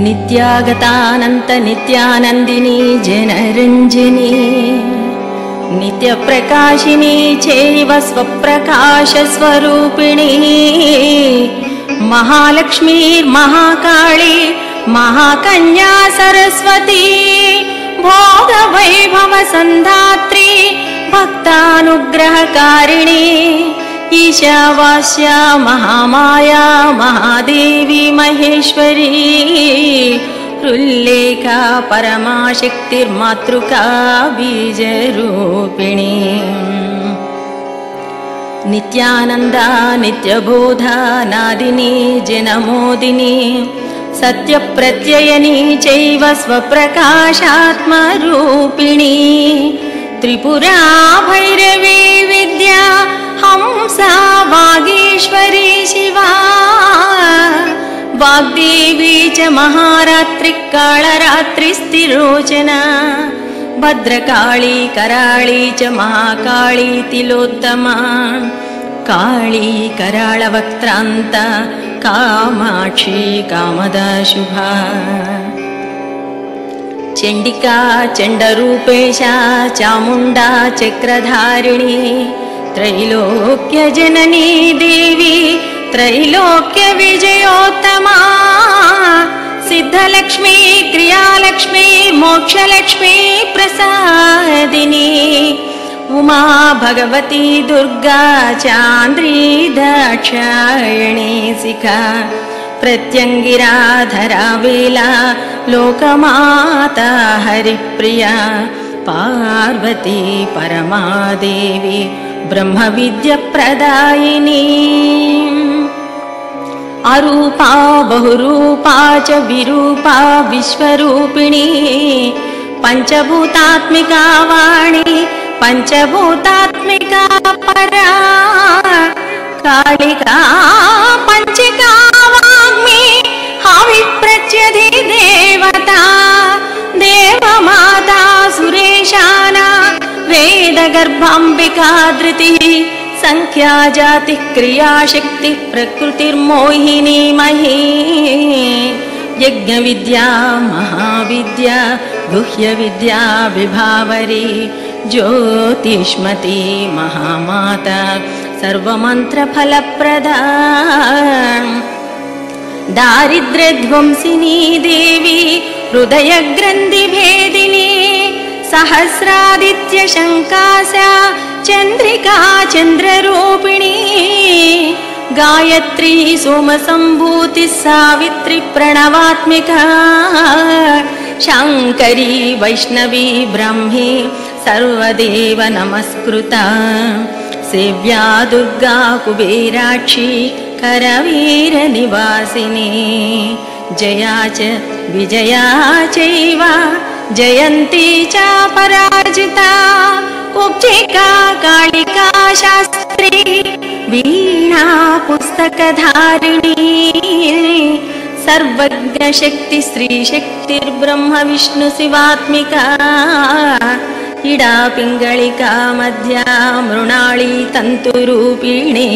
नित्यागतानंत नित्यानंदिनी जनरंजनी नित्यप्रकाशिनी चैव स्वप्रकाश स्वरूपिणी महालक्ष्मीर्महाकाली महाकन्या सरस्वती भोगवैभव संधात्री भक्तानुग्रहकारिणी ईशावास्या महामाया महादेवी महेश्वरी हृल्लेखा परमाशक्तिर्मातृका बीजरूपिणी नित्यानंदा नित्यबोधा नादिनी जनमोदिनी सत्यप्रत्ययनी चैव स्वप्रकाशात्मरूपिणी त्रिपुरा भैरवी विद्या हंसा वागीश्वरी शिवा वाग्देवी च महारात्रि कालरात्रिस्तिरोचना भद्रकाली कराळी च महाकाली तिलोत्तमा काली कराळवक्त्रान्त कामाक्षी कामदा शुभा चंडिका चंडरूपेशा चामुंडा चक्रधारिणी त्रैलोक्य जननी देवी त्रैलोक्य विजयोत्तमा सिद्धलक्ष्मी क्रियालक्ष्मी मोक्षलक्ष्मी प्रसादिनी उमा भगवती दुर्गा चांद्री दाक्षायणी शिखा प्रत्यंगिरा धरावेला लोकमाता हरिप्रिया पार्वती परमादेवी ब्रह्मविद्याप्रदायिनी अरूपा बहुरूपा च विरूपा विश्वरूपिणी पंचभूतात्मिका वाणी पंचभूतात्मिका परा कालिका पंचिका वाग्मी हविप्रत्यधि देवता देवमाता सुरेशाना वेदगर्भाम्बिका धृतिः संख्या जाति क्रियाशक्ति प्रकृतिर्मोहिनी मही यज्ञविद्या महाविद्या गुह्यविद्या विभावरी ज्योतिष्मती महामाता सर्वमन्त्रफलप्रदा दारिद्र्यध्वंसिनी देवी हृदयग्रन्थिभेदिनी सहस्रादित्य शङ्कासा चंद्रिका चंद्ररूपिणी गायत्री सोमसंभूति सावित्री प्रणवात्मिका शांकरी वैष्णवी ब्राह्मी सर्वदेव नमस्कृता सेव्या दुर्गा कुबेराक्षी करवीर निवासिनी जया च विजया चैव जयंती च पराजिता कुब्जिका कालिका शास्त्री वीणा पुस्तकधारिणी सर्वज्ञ शक्ति स्त्री शक्तिर्ब्रह्म विष्णु शिवात्मिका इडा पिंगलिका मध्या मृणाली तंतुरूपिणी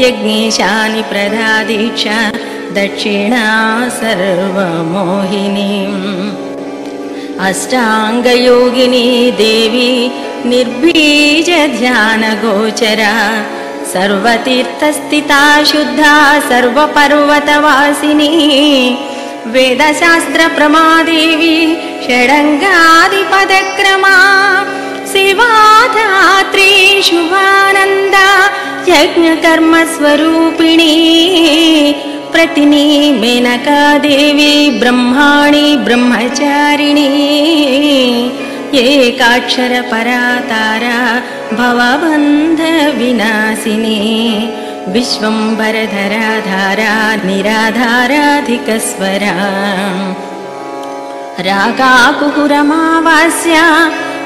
यज्ञेशानि प्रदा दीक्षा दक्षिणा सर्वमोहिनी अष्टांगयोगिनी देवी निर्बीज ध्यान गोचरा सर्वतीर्थस्थिता शुद्धा सर्वपर्वतवासिनी वेदशास्त्र प्रमादेवी षडंगादिपदक्रमा शिवाधात्री शुभानंदा यज्ञकर्म स्वरूपिणी प्रतिनी मेनका देवी ब्रह्माणी ब्रह्मचारिणी एकाक्षर परातारा भवबंध विनाशिनी विश्वंभरधराधारा निराधाराधिकस्वरा रागाकुहुरमावास्या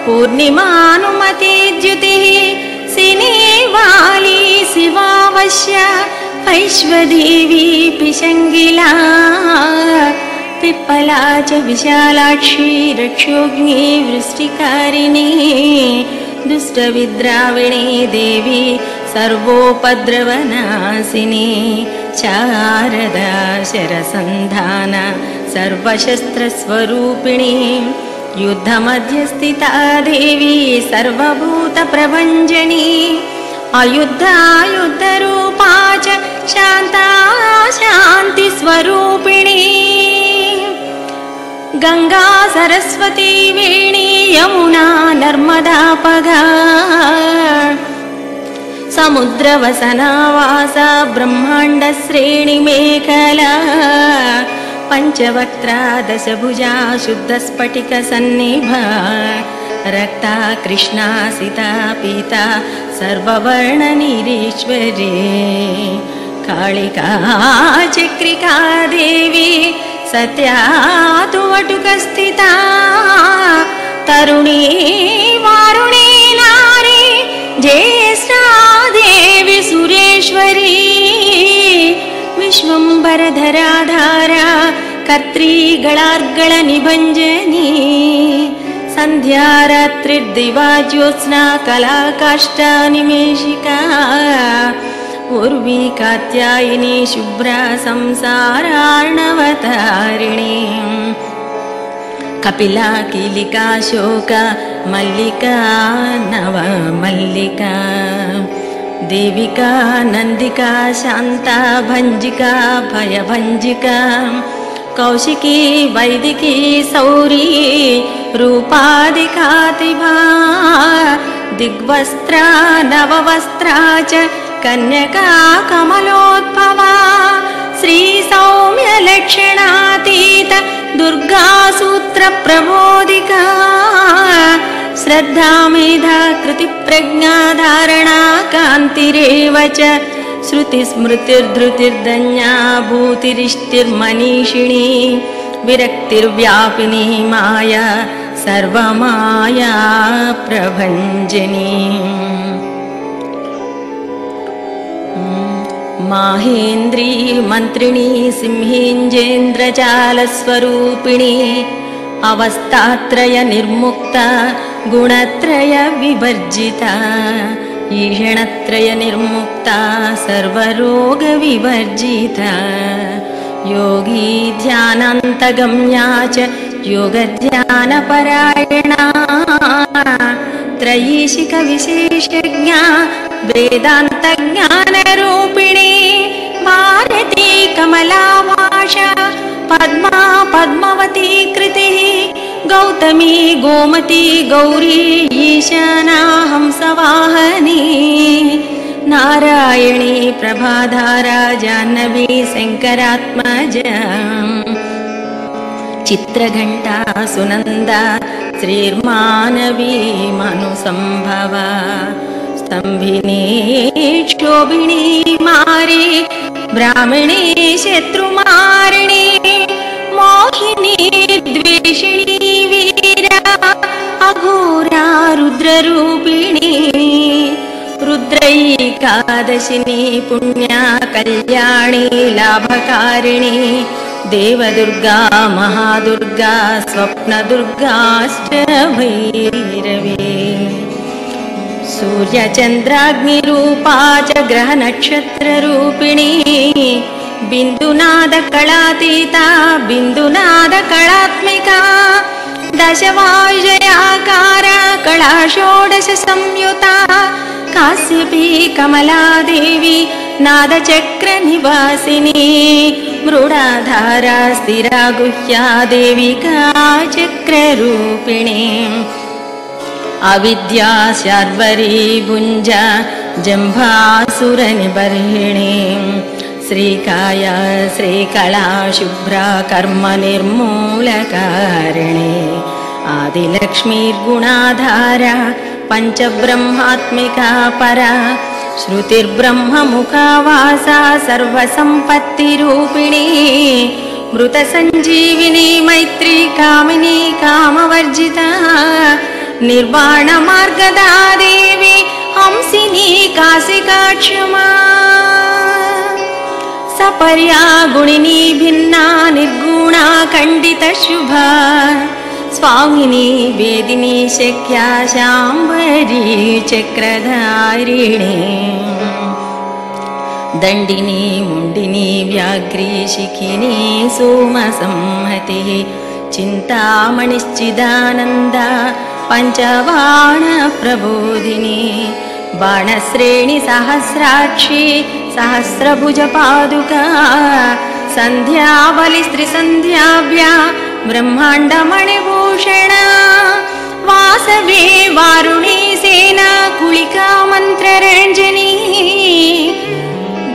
पूर्णिमानुमती द्युतिः सिनेवाली शिवावश्या वैश्वदेवी पिशंगिला पिप्पला च विशालाक्षी रक्षोग्नि वृष्टिकारिणी दुष्टविद्राविणी देवी सर्वोपद्रवनाशिनी शारदा शरसंधाना सर्वशस्त्रस्वरूपिणी युद्धमध्यस्थिता देवी सर्वभूतप्रभञ्जनी अयुद्धायुद्धरूपा च शान्ता शान्तिस्वरूपिणी गंगा सरस्वती वेणी यमुना नर्मदापगा समुद्रवसनावासा ब्रह्माण्डश्रेणिमेखला पंचवक्त्रा दशभुजा शुद्धस्फटिकसन्निभा रक्ता कृष्णा सीता पीता सर्ववर्णनिरीश्वरी कालिका चक्रिका देवी सत्या तु वटुकस्थिता तरुणी वारुणी नारी ज्येष्ठा देवी सुरेश्वरी विश्वंभरधराधारा कर्त्री निभंजनी संध्या रात्रिर्दिवा ज्योत्स्ना कला काष्ठा निमेषिका उर्वी कात्यायिनी शुभ्रा संसारार्णवतारिणी कपिला कीलिका शोका मल्लिका नवमल्लिका देविका नंदिका शांता भंजिका भयभंजिका कौशिकी वैदिकी सौरी रूपादिकातिभा दिग्वस्त्रा नववस्त्रा च कन्यका कमलोद्भवा श्री सौम्य लक्षणातीत दुर्गा सूत्र प्रबोधिका श्रद्धा मेधा कृति प्रज्ञा धारणा कांतिरेव च श्रुति स्मृतिर्धृतिर्धन्या भूतिरिष्टिर्मनीषिणी विरक्तिर्व्यापिनी माया सर्वमाया प्रभंजनी माहेन्द्री मंत्रिणी सिंहेन्द्रजालस्वरूपिणी अवस्थात्रय निर्मुक्ता गुणत्रय विवर्जिता ईषणत्रय निर्मुक्ता सर्वरोग विवर्जिता योगी ध्यानान्तगम्या च योगध्यानपरायणा त्रयीशिक विशेषज्ञा वेदान्तज्ञानरूपिणी भारती कमलाभाषा पद्मा पद्मावती कृतिः गौतमी गोमती गौरी ईशाना हंसवाहनी नारायणी प्रभाधारा जाह्नवी शंकरात्मजा चित्रघंटा सुनंदा श्रीर्मानवी मनुसंभवा स्तंभिनी क्षोभिणी मारी ब्राह्मणी शत्रुमारिणी मोहिनी द्वेषिणी वीरा अघोरा रुद्ररूपिणी रुद्रैकादशिनी पुण्या कल्याणी लाभकारिणी देवदुर्गा महादुर्गा स्वप्नदुर्गाष्टभैरवी सूर्यचन्द्राग्निरूपा च ग्रहनक्षत्ररूपिणी बिन्दुनादकलातीता बिन्दुनादकलात्मिका दशवायुजयाकारा कला षोडश संयुता काश्यपी कमलादेवी नादचक्रनिवासिनी मृडाधारा स्थिरा गुह्या देविका चक्ररूपिणी अविद्या शार्वरी भुञ्जा जम्भासुरनिबर्हिणी श्रीकाया श्रीकला शुभ्रा कर्म निर्मूलकारिणी आदिलक्ष्मीर्गुणाधारा पंचब्रह्मात्मिका परा श्रुतिर्ब्रह्ममुखावासा सर्वसंपत्तिरूपिणी मृतसञ्जीविनी मैत्री कामिनी कामवर्जिता निर्वाणमार्गदा देवी हंसिनी काशिकाक्षमा सपर्या गुणिनी भिन्ना निर्गुणा खण्डितशुभा स्वामिनी वेदिनी शक्या शाम्भरी चक्रधारिणी दण्डिनी मुण्डिनी व्याघ्री शिखिनी सोमसंहतिः चिन्तामणिश्चिदानन्दा पञ्चबाणप्रबोधिनी बाणश्रेणी सहस्राक्षी सहस्रभुजपादुका सन्ध्यावलिस्त्रिसन्ध्याभ्या ब्रह्माण्डमणिभूषणा वासवे वारुणी सेना कुलिका मन्त्ररञ्जनी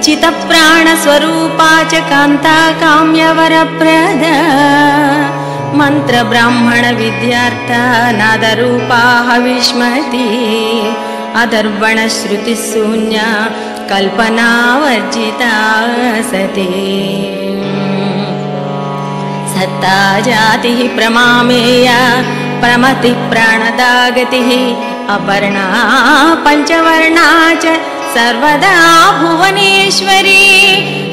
चितप्राणस्वरूपा च कान्ता काम्यवरप्रदा मन्त्रब्राह्मण विद्यार्था नादरूपा हविष्मती अदर्पणश्रुतिशून्या कल्पनावर्जिता सती सत्ता जातिः प्रमामेया प्रमतिः प्राणदा गतिः अपर्णा पञ्चवर्णा च सर्वदा भुवनेश्वरी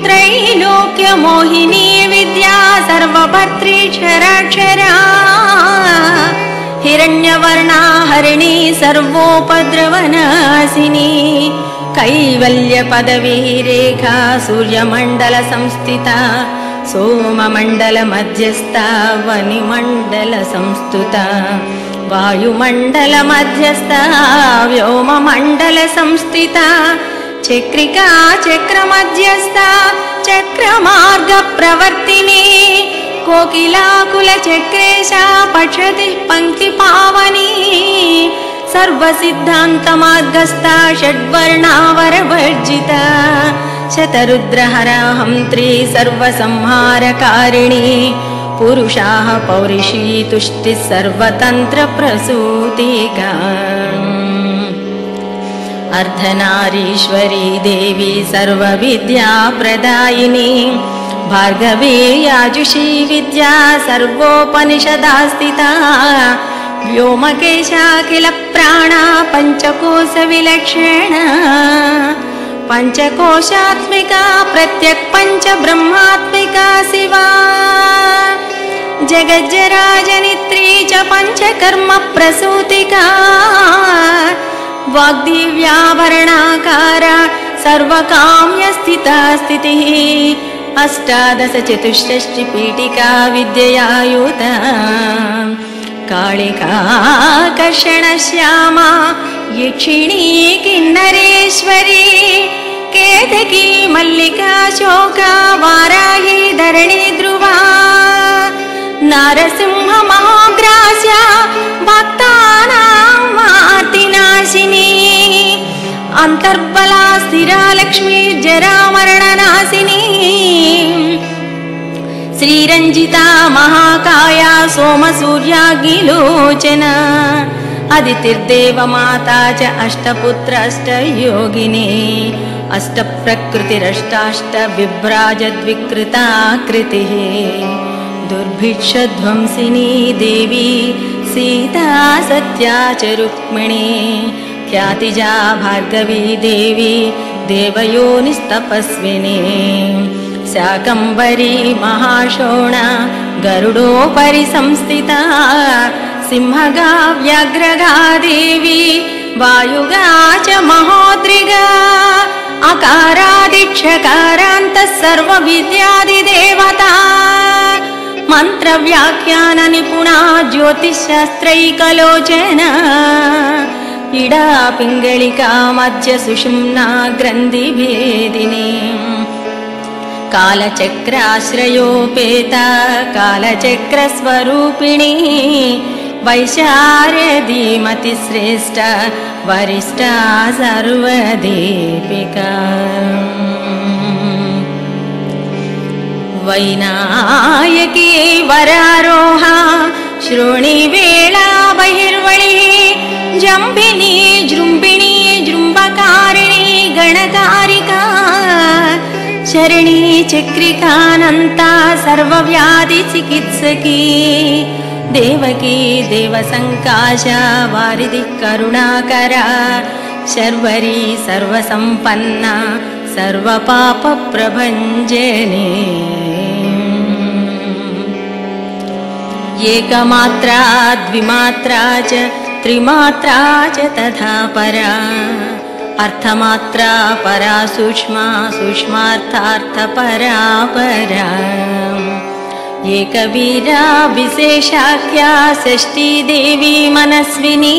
त्रैलोक्यमोहिनी विद्या सर्वभर्त्री क्षराक्षरा हिरण्यवर्णा हरिणी सर्वोपद्रवनाशिनी कैवल्यपदवी रेखा सूर्यमण्डल संस्थिता सोममण्डल मध्यस्था वनिमण्डल संस्तुता वायुमण्डल मध्यस्था व्योममण्डल संस्थिता चक्रिका चक्रमध्यस्था चक्रमार्ग प्रवर्तिनी कोकिलाकुल चक्रेशा पठति पंक्ति पावनी सर्वसिद्धान्तमार्गस्था षड्वर्णावरवर्जिता शतरुद्रहराहंत्री सर्वसंहारकारिणी पुरुषाः पौरुषी तुष्टिः सर्वतन्त्रप्रसूतिका अर्धनारीश्वरी देवी सर्वविद्याप्रदायिनी भार्गवी याजुषी विद्या सर्वोपनिषदास्थिता व्योमकेशा किल प्राणा पञ्चकोशविलक्षणा पञ्चकोशात्मिका प्रत्यक् पञ्च ब्रह्मात्मिका शिवा जगज्जराजनित्री च पञ्चकर्म प्रसूतिका वाग्दिव्याभरणाकारा सर्वकाम्यस्थिता स्थितिः अष्टादश चतुष्षष्टि पीठिका विद्ययायुता कालिका कर्षणश्यामा यक्षिणी किन्नरेश्वरी केतकी मल्लिका शोका वाराही धरणी ध्रुवा नारसिंह महाग्रास्या भक्तानां मार्तिनाशिनी अंतर्बला स्थिरा लक्ष्मी जरामरणनाशिनी श्रीरंजिता महाकाया सोमसूर्याग्निलोचना अदितिर्देव माता च अष्टपुत्र अष्टयोगिनी अष्टप्रकृतिरष्टाष्ट बिभ्राजद्विकृताकृतिः दुर्भिक्षध्वंसिनी देवी सीता सत्या च रुक्मिणी ख्यातिजा भार्गवी देवी देवयोनिस्तपस्विनी शाकंभरी महाशोणा गरुडोपरि संस्थिता सिंहगा व्याघ्रगा देवी वायुगा च महोद्रिगा अकारादिक्षकारान्तः सर्वविद्यादिदेवता मंत्रव्याख्यान निपुणा ज्योतिषशास्त्रैकलोचना इडा पिंगलिका मध्य सुषुम्ना ग्रन्थिभेदिनी कालचक्राश्रयोपेता कालचक्रस्वरूपिणी वैशार्यधीमतिश्रेष्ठा वरिष्ठा सर्वदीपिका वैनायकी वरारोहा श्रोणिवेला बहिर्वळि जम्बिनी जृम्बिणी जृम्बकारिणी गणकारिका शरणी चक्रिकानन्ता सर्वव्याधिचिकित्सकी देवकी देवसंकाशा वारिधि करुणाकरा शर्वरी सर्वसंपन्ना सर्वपापप्रभञ्जनी एकमात्रा द्विमात्रा च त्रिमात्रा च तथा परा अर्थमात्रा परा सूक्ष्मा सूक्ष्मार्थार्थ परा परा एकवीरा विशेषाख्या षष्ठी देवी मनस्विनी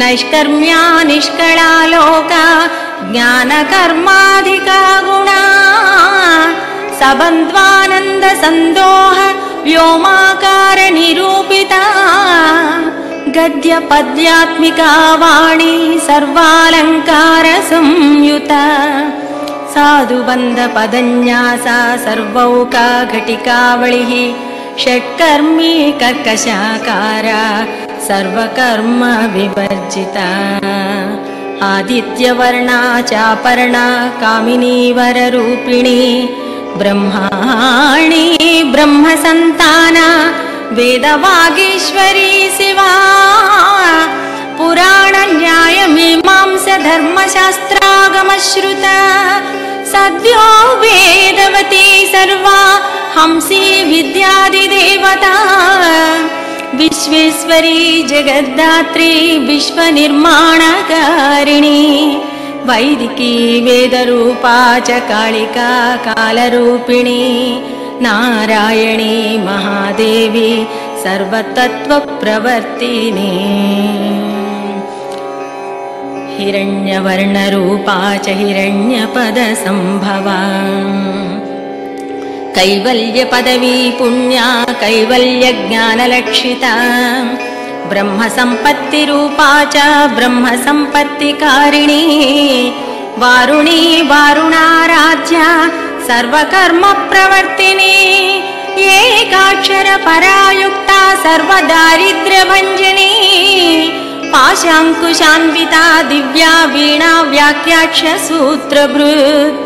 नैष्कर्म्या निष्कला लोका ज्ञानकर्माधिका गुणा सबन्ध्वानन्द संदोह व्योमाकार निरूपिता गद्य पद्यात्मिका वाणी सर्वालंकार संयुता साधुबंध पदन्यासा सर्वौका घटिकावलिः षट्कर्मी कर्कशाकारा सर्वकर्म विवर्जिता आदित्यवर्णा चापर्णा कामिनी वररूपिणी ब्रह्माणी ब्रह्मसंताना वेदवागीश्वरी शिवा पुराण न्याय मीमांस धर्मशास्त्रागमश्रुता सद्यो वेदवती सर्वा हंसी विद्यादिदेवता विश्वेश्वरी जगद्धात्री विश्वनिर्माणकारिणी वैदिकी वेदरूपा च कालिका कालरूपिणी नारायणी महादेवी सर्वतत्त्वप्रवर्तिनी हिरण्यवर्णरूपा च हिरण्यपदसंभवा कैवल्यपदवी पुण्या कैवल्यज्ञानलक्षिता ब्रह्मसम्पत्तिरूपा च ब्रह्मसम्पत्तिकारिणी वारुणी वारुणाराध्या सर्वकर्मप्रवर्तिनी एकाक्षरपरायुक्ता सर्वदारिद्र्यभञ्जनी पाशाङ्कुशान्विता दिव्या वीणा व्याख्याक्षसूत्रभृत्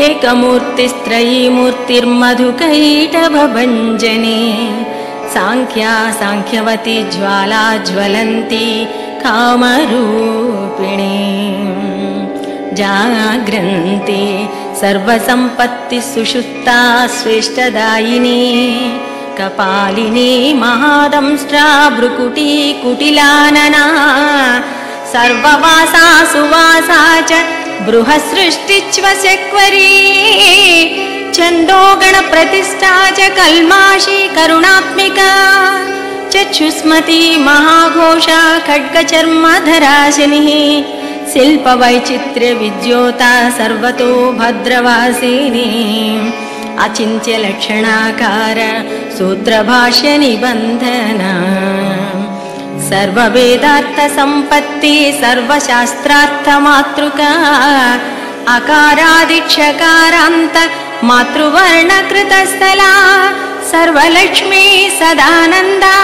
एकमूर्तिस्त्रयीमूर्तिर्मधुकैटभभञ्जनी सांख्या सांख्यवती ज्वाला ज्वलन्ती कामरूपिणी जाग्रन्ति सर्वसम्पत्ति सुषुप्ता स्वेष्टदायिनी कपालिनी महादंष्ट्रा भ्रुकुटी कुटिलानना सर्ववासा सुवासा च बृहसृष्टिच्वशक्वरी छन्दो गणप्रतिष्ठा च कल्माषी करुणात्मिका चक्षुस्मती महाघोषा खड्गचर्मधराशिनी शिल्पवैचित्र्य विद्योता सर्वतो भद्रवासिनी अचिन्त्य लक्षणाकार सूत्रभाष्य निबन्धना सर्ववेदार्थ संपत्ति सर्वशास्त्रार्थ मातृका अकारादिक्षकारान्त मातृवर्णकृतस्थला सर्वलक्ष्मी सदानन्दा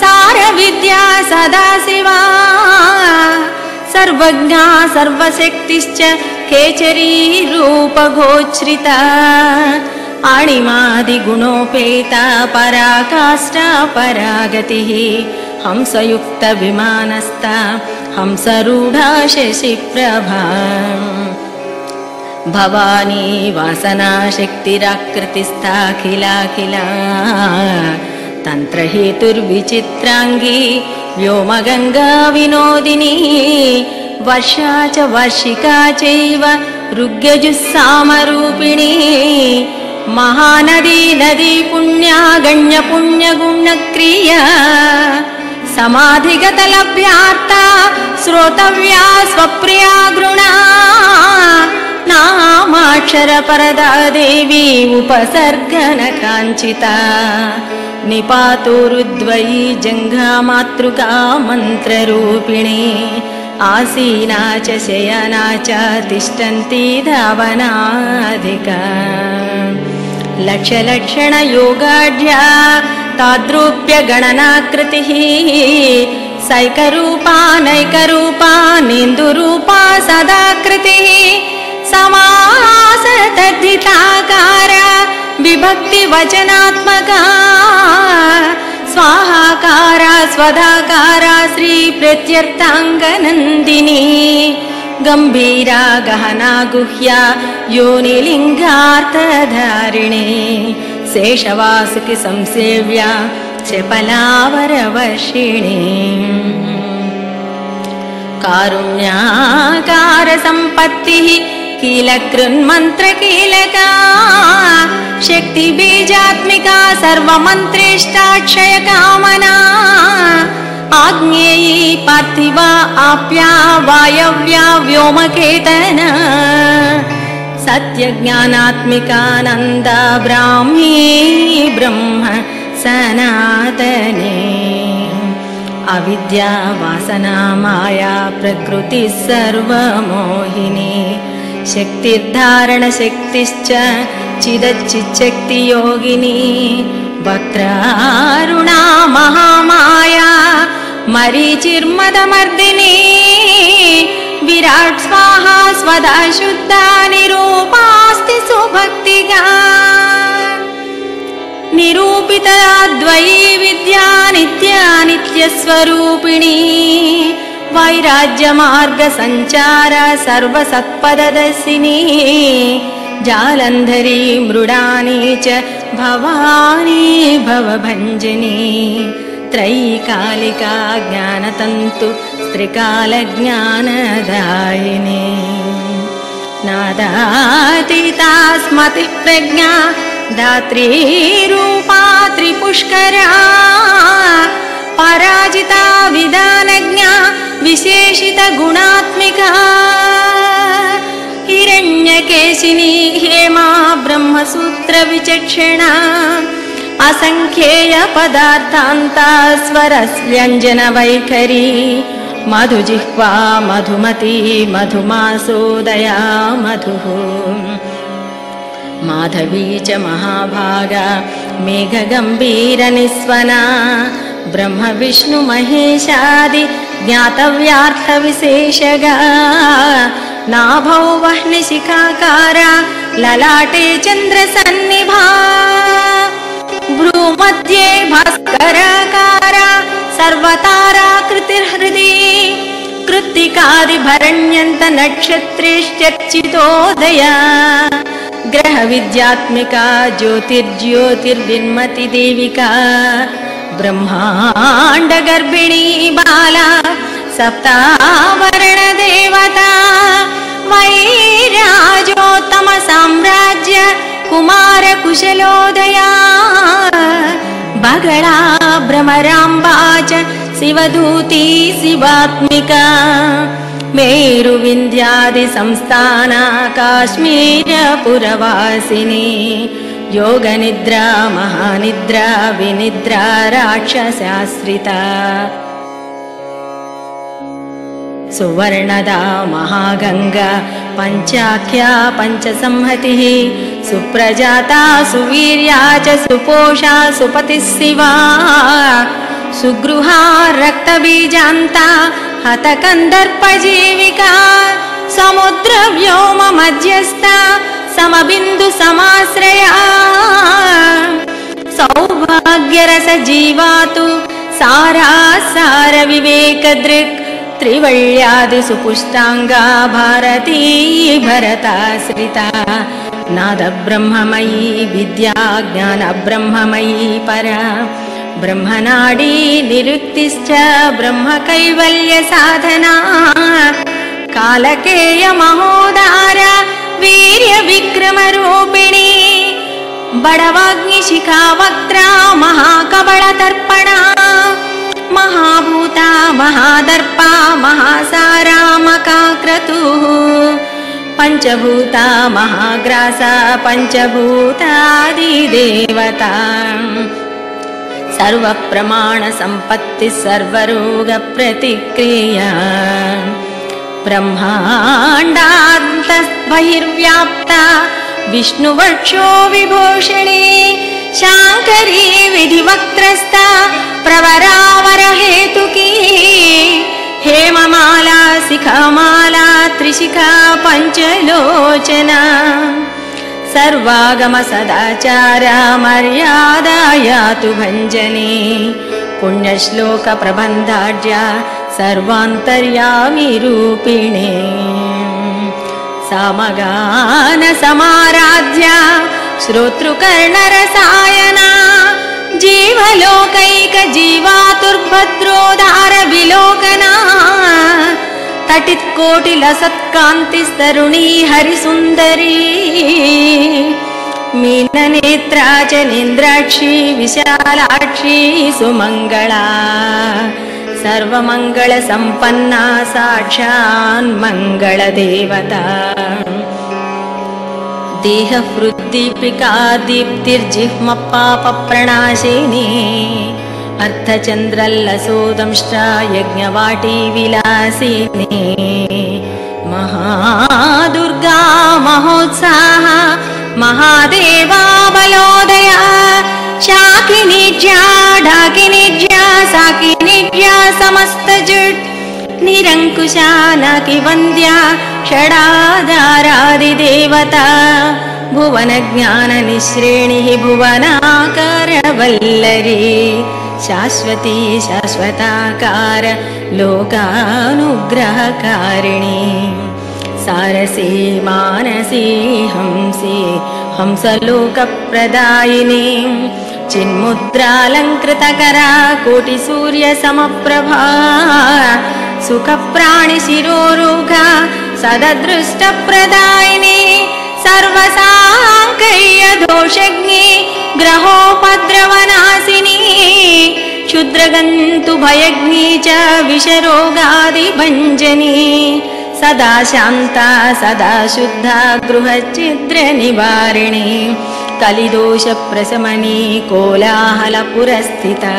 सारविद्या सदाशिवा सर्वज्ञा सर्वशक्तिश्च केचरी रूपगोच्छ्रिता अणिमादिगुणोपेता पराकाष्ठा परागतिः हंसयुक्त विमानस्था हंसरूढा शशिप्रभा भवानी वासना शक्तिराकृतिस्थाखिलाखिला तन्त्रहेतुर्विचित्राङ्गी व्योमगंगा विनोदिनी वर्षा च वर्षिका चैव ऋग्यजुस्सामरूपिणी महानदी नदी पुण्या गण्य पुण्यगुणक्रिया समाधिगतलभ्यार्था श्रोतव्या स्वप्रिया गृणा नामाक्षरपरदा देवी उपसर्गन काञ्चिता निपातोरुद्वयी जङ्घा मातृका मन्त्ररूपिणी आसीना च शयना च तिष्ठन्ती धावनाधिका लक्षलक्षणयोगाढ्या ताद्रूप्य गणनाकृतिः सैकरूपा नैकरूपा नेन्दुरूपा सदाकृतिः समास तद्धिताकारा विभक्तिवचनात्मका स्वाहाकारा स्वधाकारा श्री प्रत्यर्थाङ्गनन्दिनी गंभीरा गहना गुह्या योनिलिङ्गार्थधारिणी शेषवासुकि संसेव्या चपलावरवर्षिणी कारुण्याकार सम्पत्तिः कीलकृन्मन्त्रकीलका शक्ति बीजात्मिका सर्वमन्त्रेष्टाक्षय कामना आग्नेयी पार्थिवा आप्या वायव्या व्योमकेतना सत्यज्ञानात्मिकानन्दा ब्राह्मी ब्रह्म सनातने अविद्या वासना माया प्रकृति सर्वमोहिनी शक्तिर्धारण शक्तिश्च चिदच्चिच्छक्ति योगिनी वक्रारुणा महामाया मरीचिर्मदमर्दिनी विराट स्वाहा स्वदा शुद्धा निरूपास्ति सुभक्तिगा निरूपिता द्वयी विद्या नित्या नित्यस्वरूपिणी वैराज्य मार्ग संचार सर्वसत्पददर्शिनी जालंधरी मृडानी च भवानी भवभंजनी त्रैकालिका ज्ञानतंतु त्रिकाल ज्ञानदायिनी नादातीता स्मृति प्रज्ञा दात्री रूपा त्रिपुष्करा पराजिता विधानज्ञा विशेषित गुणात्मिका हिरण्यकेशिनी हेमा ब्रह्मसूत्र विचक्षणा असंख्येय पदार्थान्ता स्वरस्व्यञ्जन वैखरी मधुजिह्वा मधुमती मधुमासोदया मधुः माधवी च महाभागा मेघगम्भीरनिस्वना ब्रह्म विष्णु महेशादि ज्ञातव्यार्थविशेषगा नाभौ वह्निशिखाकारा ललाटे चन्द्रसन्निभा भ्रूमध्ये भास्कराकारा सर्वताराकृतिर्हृदि कृत्तिकादिभरण्यन्त नक्षत्रेश्चर्चितोदया ग्रह विद्यात्मिका ज्योतिर्ज्योतिर्विन्मति देविका ब्रह्मांड गर्भिणी बाला सप्तावरण देवता वैराजोत्तम साम्राज्य कुमार कुशलोदया बगला भ्रमराम्बा च शिवदूती शिवात्मिका मेरु विंध्यादि संस्थाना काश्मीर पुरवासिनी योग निद्रा महानिद्रा विनिद्रा राक्षसाश्रिता सुवर्णदा महागंगा पंचाख्या पंचसंहतिः सुप्रजाता सुवीर्या च सुपोषा सुपतिः शिवा सुगृहा रक्तबीजान्ता हतकन्दर्पजीविका समुद्र व्योम मध्यस्था समबिन्दु समाश्रया सौभाग्यरस जीवातु सारासार विवेकदृक् त्रिवल्यादि सुपुष्टांगा भारती भरताश्रिता नाद ब्रह्ममयी विद्या ज्ञान ब्रह्ममयी परा ब्रह्मनाडी निरुक्तिश्च ब्रह्म कैवल्य साधना कालकेय महोदारा वीर्य विक्रम रूपिणी बड़वाग्निशिखा वक्त्रा महाकबल तर्पणा महाभूता महादर्पा महासारा मकाक्रतुः पंचभूता महाग्रासा पंचभूतादिदेवता सर्व प्रमाण संपत्ति सर्वरोग प्रतिक्रिया ब्रह्मांडांत बहिर्व्याप्ता विष्णुवक्षो विभूषिणी शांकरी विधिवक्त्रस्था प्रवरावर हेतुकी हेममाला शिखामाला त्रिशिखा पंचलोचना सर्वागम सदाचार मर्यादा यातु भंजनी पुण्यश्लोक प्रबंधाढ्या सर्वांतर्यामी रूपिणे सामगान समाराध्या श्रोतृकर्णरसायना जीवलोकैक जीवातुर्भद्रोदार विलोकना स्फटित्कोटिलसत्कान्तिस्तरुणी हरिसुन्दरी मीननेत्रा च नेन्द्राक्षी विशालाक्षी सुमङ्गला सर्वमङ्गलसम्पन्ना साक्षान् मङ्गलदेवता देहहृद्दीपिका दीप्तिर्जिह्मपापप्रणाशिनी अर्धचन्द्रल्लसोदंष्ट्रा यज्ञवाटी विलासिनी महादुर्गा महोत्साह महादेवा बलोदया शाकिनीज्या ढाकिनीज्या साकिनीज्या समस्तजुट् निरङ्कुशा नाकिवन्द्या षडाधारादिदेवता भुवनज्ञाननिःश्रेणिः भुवनाकारवल्लरी शाश्वती शाश्वताकार लोकानुग्रहकारिणी सारसी मानसी हंसी हंसलोकप्रदायिनी चिन्मुद्रालङ्कृतकरा कोटिसूर्यसमप्रभा सुखप्राणिशिरोरुघा सददृष्टप्रदायिनी सर्वसाङ्कर्यदोषज्ञी ग्रहोपद्रवनाशिनी क्षुद्रगन्तुभयज्ञी च विषरोगादिभञ्जनी सदा शान्ता सदा शुद्धा गृहच्छिद्रनिवारिणी कलिदोषप्रशमनी कोलाहलपुरस्थिता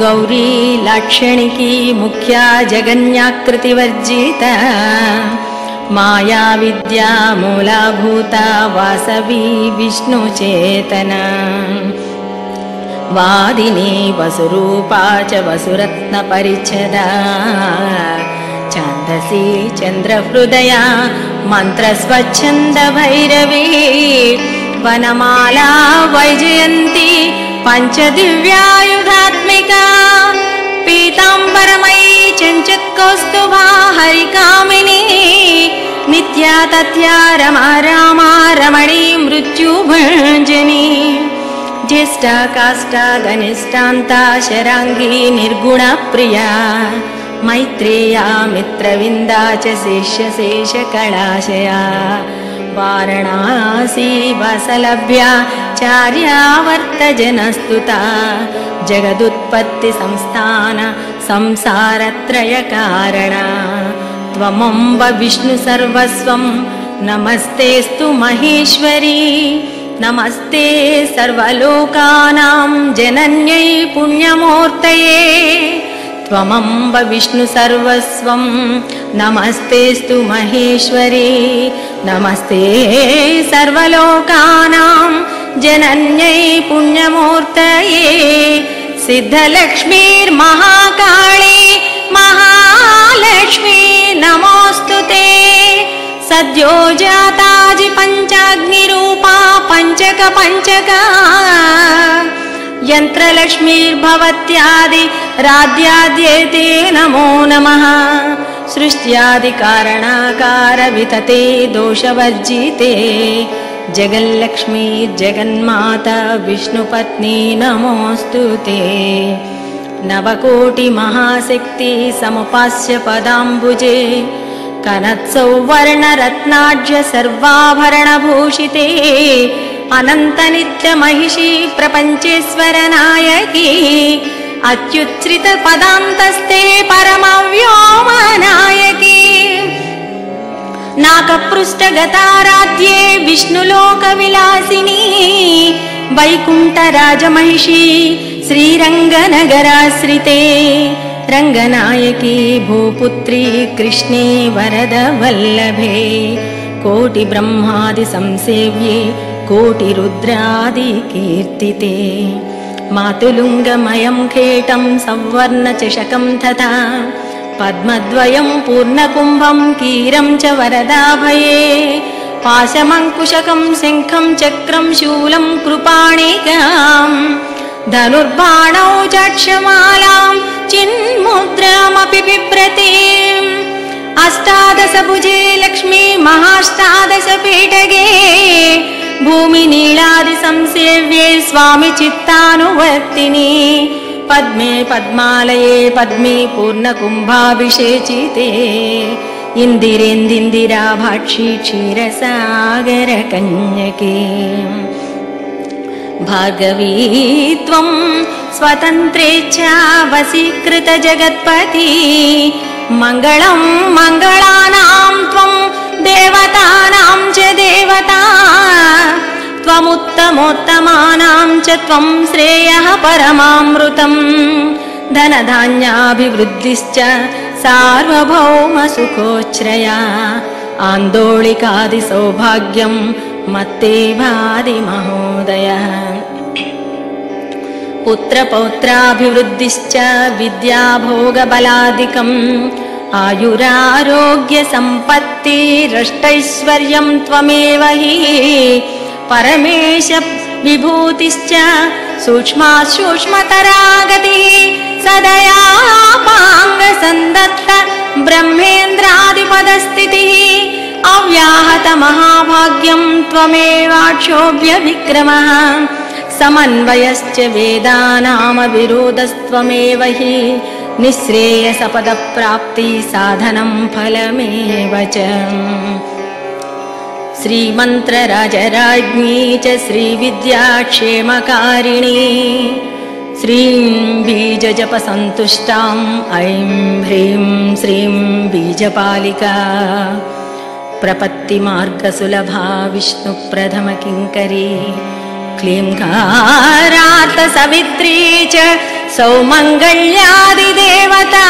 गौरी लाक्षणिकी मुख्या जगन्याकृतिवर्जिता माया विद्या मूलाभूता वासवी विष्णुचेतना वादिनी वसुरूपा च वसुरत्नपरिच्छदा छन्दसी चन्द्रहृदया मन्त्रस्वच्छन्दभैरवी वनमाला वैजयन्ती पञ्चदिव्यायुधात्मिका पीताम्बरमयी चञ्चत्कौस्तुभा हरिकामिनी नित्या तथ्या रमा रामा रमणी मृत्युभञ्जनी ज्येष्ठा काष्ठा घनिष्ठान्ता शराङ्गी निर्गुणप्रिया मैत्रेया मित्रविन्दा च शेषकलाशया वारणासी वासलभ्या चार्यावर्तजनस्तुता जगदुत्पत्तिसंस्थान संसारत्रयकारणा त्वमम्ब विष्णु सर्वस्वं नमस्तेस्तु महेश्वरी नमस्ते सर्वलोकानां जनन्यै पुण्यमूर्तये त्वमम्ब विष्णु सर्वस्वं नमस्तेस्तु महेश्वरी नमस्ते सर्वलोकानां जनन्यै पुण्यमूर्तये सिद्धलक्ष्मीर्महाकाली महालक्ष्मी नमोऽस्तुते सद्यो जाताजि पञ्चाग्निरूपा पञ्चका यन्त्रलक्ष्मीर्भवत्यादि राध्याद्येते नमो नमः सृष्ट्यादिकारणाकार वितते दोषवर्जिते जगल्लक्ष्मी जगन्माता विष्णुपत्नी नमोऽस्तुते नवकोटिमहाशक्ति समुपास्य पदाम्बुजे कनत्सौवर्णरत्नाढ्य सर्वाभरणभूषिते अनन्तनित्यमहिषी प्रपञ्चेश्वरनायकी अत्युच्छ्रितपदान्तस्ते परमव्योमनायकी नाकपृष्ठगताराध्ये विष्णुलोकविलासिनी वैकुण्ठराजमहिषी श्रीरङ्गनगराश्रिते रङ्गनायकी भूपुत्री कृष्णे वरदवल्लभे कोटिब्रह्मादिसंसेव्ये कोटिरुद्रादिकीर्तिते मातुलुङ्गमयं खेटं सवर्णचषकं तथा पद्मद्वयं पूर्णकुम्भं कीरं च वरदाभये पाशमङ्कुशकं शङ्खं चक्रं शूलं कृपाणिकां धनुर्बाणौ चक्षमालां चिन्मुद्रामपि बिभ्रतीम् अष्टादशभुजे लक्ष्मी महाष्टादशपीठगे भूमिनीलादिसंसेव्ये स्वामी चित्तानुवर्तिनी पद्मे पद्मालये पद्मे पूर्णकुम्भाभिषेचिते इन्दिरेन्दिराभाक्षी क्षीरसागरकन्यके भार्गवी त्वं स्वतन्त्रेच्छा वसीकृतजगत्पति मङ्गलं मङ्गलानां त्वं देवतानां च देवता त्वमुत्तमोत्तमानां च त्वं श्रेयः परमामृतम् धनधान्याभिवृद्धिश्च सार्वभौमसुखोच्छ्रया आन्दोलिकादिसौभाग्यं मत्ते भाति महोदयः पुत्रपौत्राभिवृद्धिश्च विद्याभोगबलादिकम् आयुरारोग्यसम्पत्तिरष्टैश्वर्यं त्वमेव हि परमेश विभूतिश्च सूक्ष्मासूक्ष्मतरा गतिः सदयापाङ्गसन्दत्त ब्रह्मेन्द्रादिपदस्थितिः अव्याहतमहाभाग्यं त्वमेवाक्षोभ्य विक्रमः समन्वयश्च वेदानामविरोधस्त्वमेव हि निःश्रेयसपदप्राप्ति साधनं फलमेव च श्रीमन्त्रराजराज्ञी च श्रीविद्याक्षेमकारिणी श्रीं बीजजपसन्तुष्टां ऐं ह्रीं श्रीं बीजपालिका प्रपत्तिमार्गसुलभा विष्णुप्रथमकिङ्करी क्लींकारार्थसवित्री च सौमङ्गल्यादिदेवता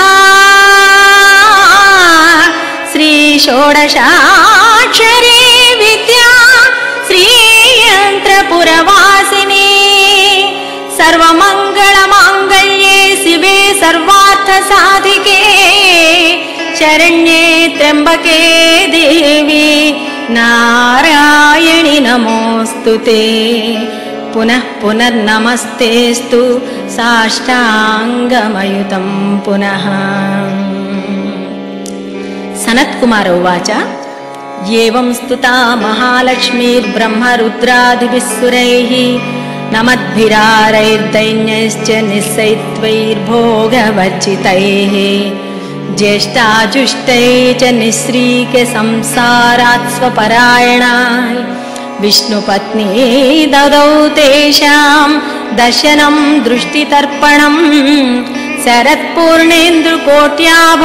श्रीषोडशाक्षरी विद्या श्रीयन्त्रपुरवासिनी सर्वमङ्गलमाङ्गल्ये शिवे सर्वार्थसाधिके शरण्ये त्र्यम्बके देवी नारायणि नमोऽस्तुते पुनः पुनर्नमस्तेस्तु साष्टाङ्गमयुतं पुनः। सनत्कुमार उवाच एवं स्तुता महालक्ष्मीर्ब्रह्मरुद्रादिभिः सुरैः नमद्भिरारैर्दैन्यैश्च निःसैत्वैर्भोगवर्जितैः ज्येष्ठाजुष्टैः च निःश्रीकसंसारात् स्वपरायणाय विष्णुपत्नी ददौ तेषां दर्शनं दृष्टितर्पणम् शरत्पूर्णेन्दुकोट्याभ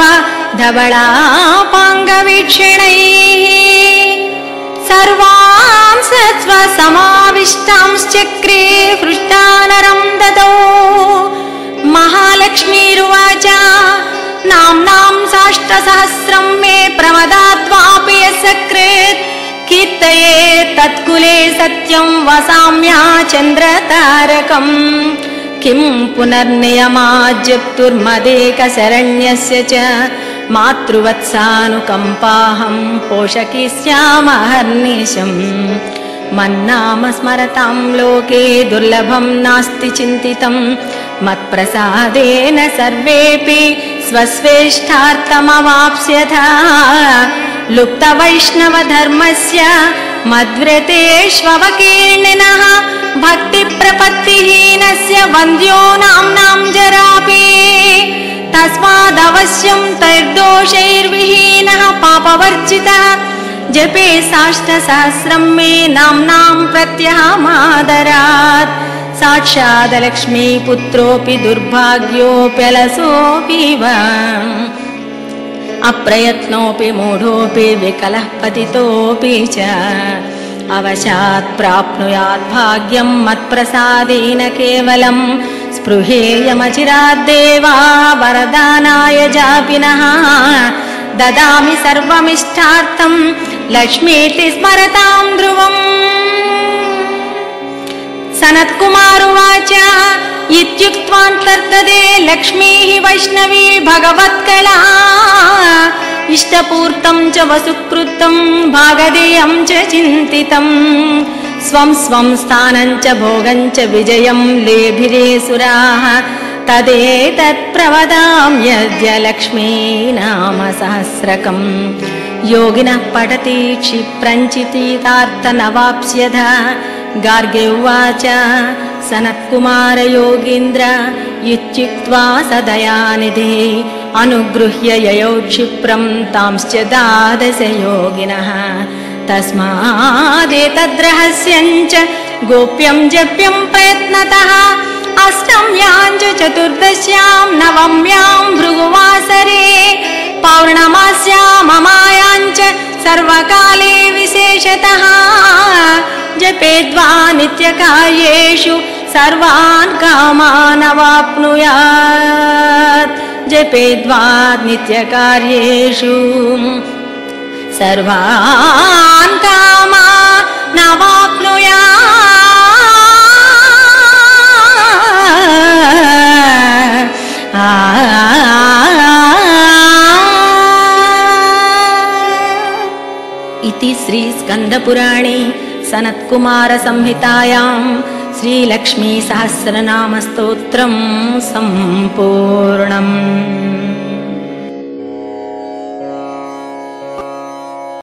धवलापाङ्गवीक्षणैः सर्वान् सत्स्वसमाविष्टांश्चक्रे हृष्टानरं ददौ महालक्ष्मीरुवाच नाम्नां साष्टसहस्रं मे प्रमदाद्वापि यस्कृत् कीर्तये तत्कुले सत्यं वसाम्या चन्द्रतारकम् किं पुनर्नियमाज्जप्तुर्मदेकशरण्यस्य च मातृवत्सानुकम्पाहं पोषयिष्यामहर्निशम् मन्नाम स्मरतां लोके दुर्लभं नास्ति चिन्तितं मत्प्रसादेन सर्वेऽपि स्वस्वेष्टार्थमवाप्स्यथा लुप्तवैष्णवधर्मस्य मद्व्रतेष्वकीर्णिनः भक्तिप्रपत्तिहीनस्य वन्द्यो नाम्नां जरापि तस्मादवश्यं तैर्दोषैर्विहीनः पापवर्जितः जपे साष्टसहस्रं मे नाम्नां प्रत्यहमादरात् साक्षादलक्ष्मीपुत्रोऽपि दुर्भाग्योऽप्यलसोऽपि वा अप्रयत्नोऽपि मूढोऽपि विकलः पतितोऽपि च अवशात् प्राप्नुयात् भाग्यं मत्प्रसादेन केवलं स्पृहेयमचिराद्देवा वरदानाय जापिनः ददामि सर्वमिष्टार्थं लक्ष्मीति स्मरतां ध्रुवम्। सनत्कुमारुवाच इत्युक्त्वान्तर्तदे लक्ष्मीः वैष्णवी भगवत्कला इष्टपूर्तं च वसुकृतं भागधेयं च चिन्तितं स्वं स्वं स्थानं च भोगं च विजयं लेभिरे सुराः तदेतत्प्रवदाम्यद्य लक्ष्मी नाम सहस्रकं योगिनः पठति क्षिप्रञ्चितीतार्थनवाप्स्यथ। गार्गे उवाच सनत्कुमार योगीन्द्र इत्युक्त्वा स दयानिधिः अनुगृह्य ययौ क्षिप्रं तांश्च द्वादश योगिनः तस्मादेतद्रहस्यञ्च गोप्यं जप्यं प्रयत्नतः अष्टम्यां च चतुर्दश्यां नवम्यां भृगुवासरे पौर्णमास्यां ममायां च सर्वकाले विशेषतः जपेद्वा नित्यकार्येषु सर्वान् कामान् अवाप्नुयात् जपेद्वा नित्यकार्येषु सर्वान् कामान् अवाप्नुयात् इति श्री स्कंदपुराणे सनत्कुमार संहितायां श्रीलक्ष्मी सहस्रनाम स्तोत्रं सम्पूर्णम्।